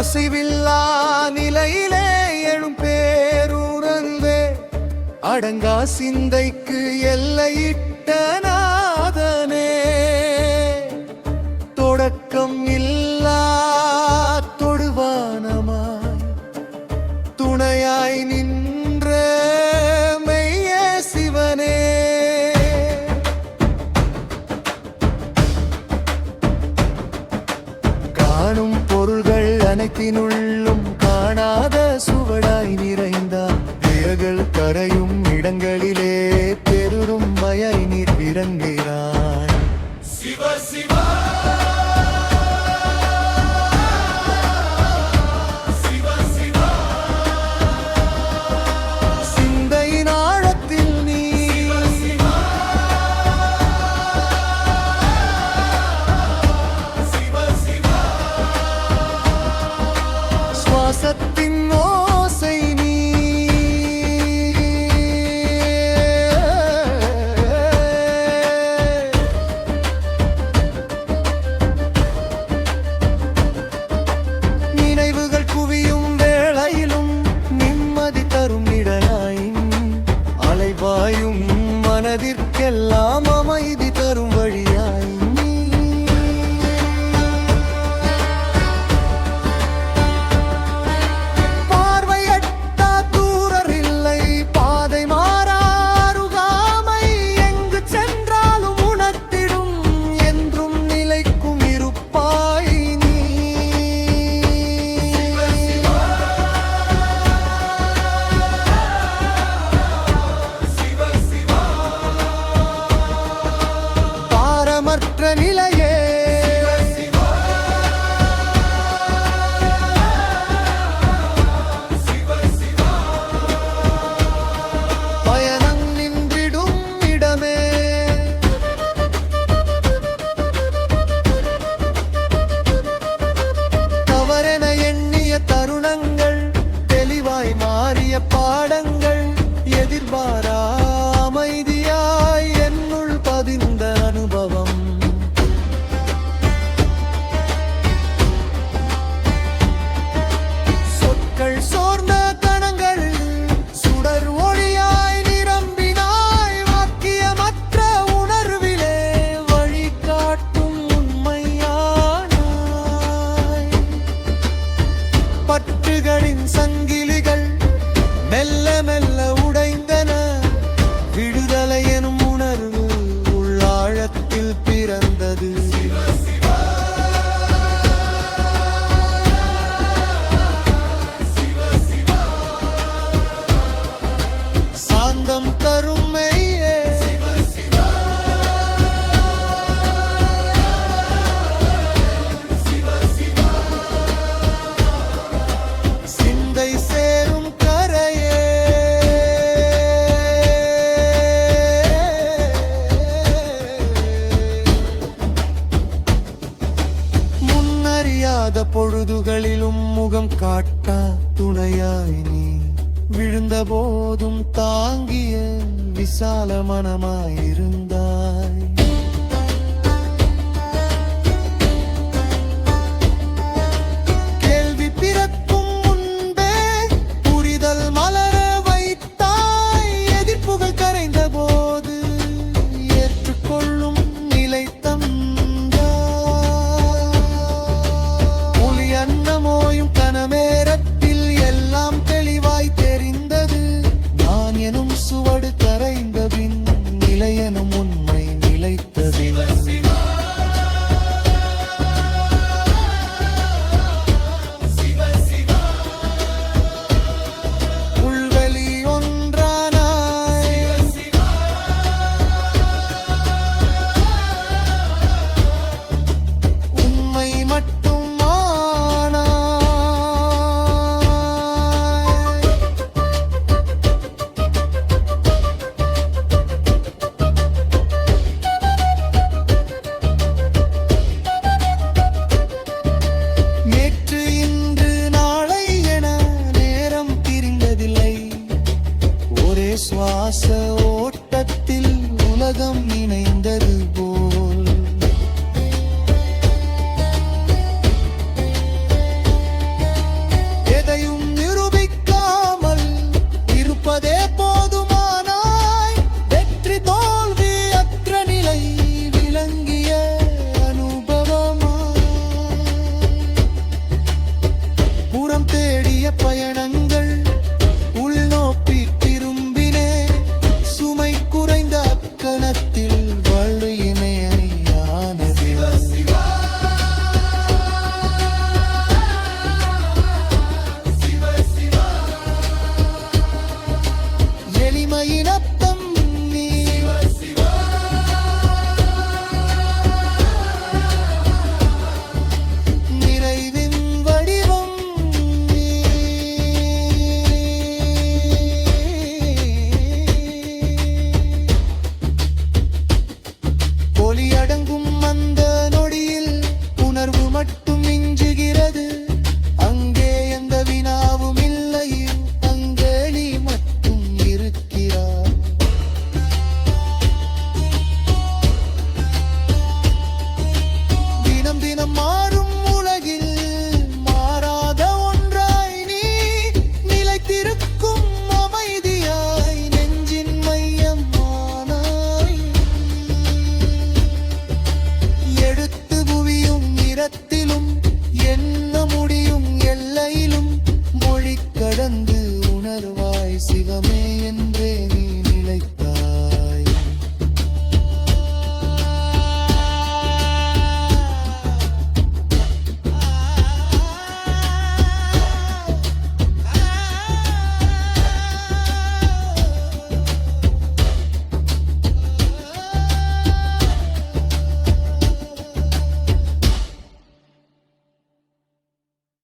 அசைவில்லா நிலையிலே எழும் பேருணர்வே அடங்கா சிந்தைக்கு எல்லையிட்ட நாதனே தொடக்கம் இல்லா தொடுவானமாய் துணையாய் நின்ற மெய்ய சிவனே காணும் பொருள்கள் அனைத்தினுள்ளும் காணாத சுவடாய் நிறைந்தார் விரகள் கரையும் இடங்களிலே பெருறும் மயாய் நீர் விரங்கிறான் சிவ சிவா சத்தின் ஓசை நீ நினைவுகள் குவியும் வேளையிலும் நிம்மதி தரும் இடனாயும் அலைவாயும் மனதிற்கெல்லாம் அமைதி தரும் வழியாய் நிலையே பயணம் நின்றிடும் இடமே தவறென எண்ணிய தருணங்கள் தெளிவாய் மாறிய பாடங்கள் எதிர்பாரா அமைதியாய் என்னுள் பதிந்த அனுபவம் சோர்ந்த கணங்கள் சுடர் ஒளியாய் நிரம்பினாய் வாக்கியமற்ற உணர்விலே வழிகாட்டும் உண்மையானாய் பற்றுகளின் சங்கிலிகள் மெல்ல மெல்ல உடைந்தன விடுதலை எனும் உணர்வு உள்ளாழத்தில் பிறந்தது தரும் மெய்யே சிந்தை சேரும் கரையே முன்னறியாத பொழுதுகளிலும் முகம் காட்டா துணையாய் நீ விழுந்த போதும் தாங்கிய விசால மனமாயிருந்தாய் கேள்வி பிறக்கும் முன்பே புரிதல் மலர வைத்தாய் எதிர்ப்புகள் கரைந்த போது ஏற்றுக்கொள்ளும் நிலை தந்தாய் ஒளி அன்னமோயும் கனமேரத்தில் எல்லாம் தெளிவாய் தெரிந்தது நான் எனும் சுவடு கரைந்த பின் நிலை எனும் உண்மை நிலைத்தது உள்வெளி ஒன்றானாய் உண்மை மட்டும் சுவாச ஓட்டத்தில் உலகம் இணைந்தது போல் இருப்பதே போதுமானாய் வெற்றி தோல்வி அற்ற நிலை விளங்கிய அனுபவமாய் புறம் தேடிய பயணங்கள் உள்நோக்கி திரும்பினே சுமை குறைந்த அக்கணத்தில் வழியினை அணியானது எளிமையின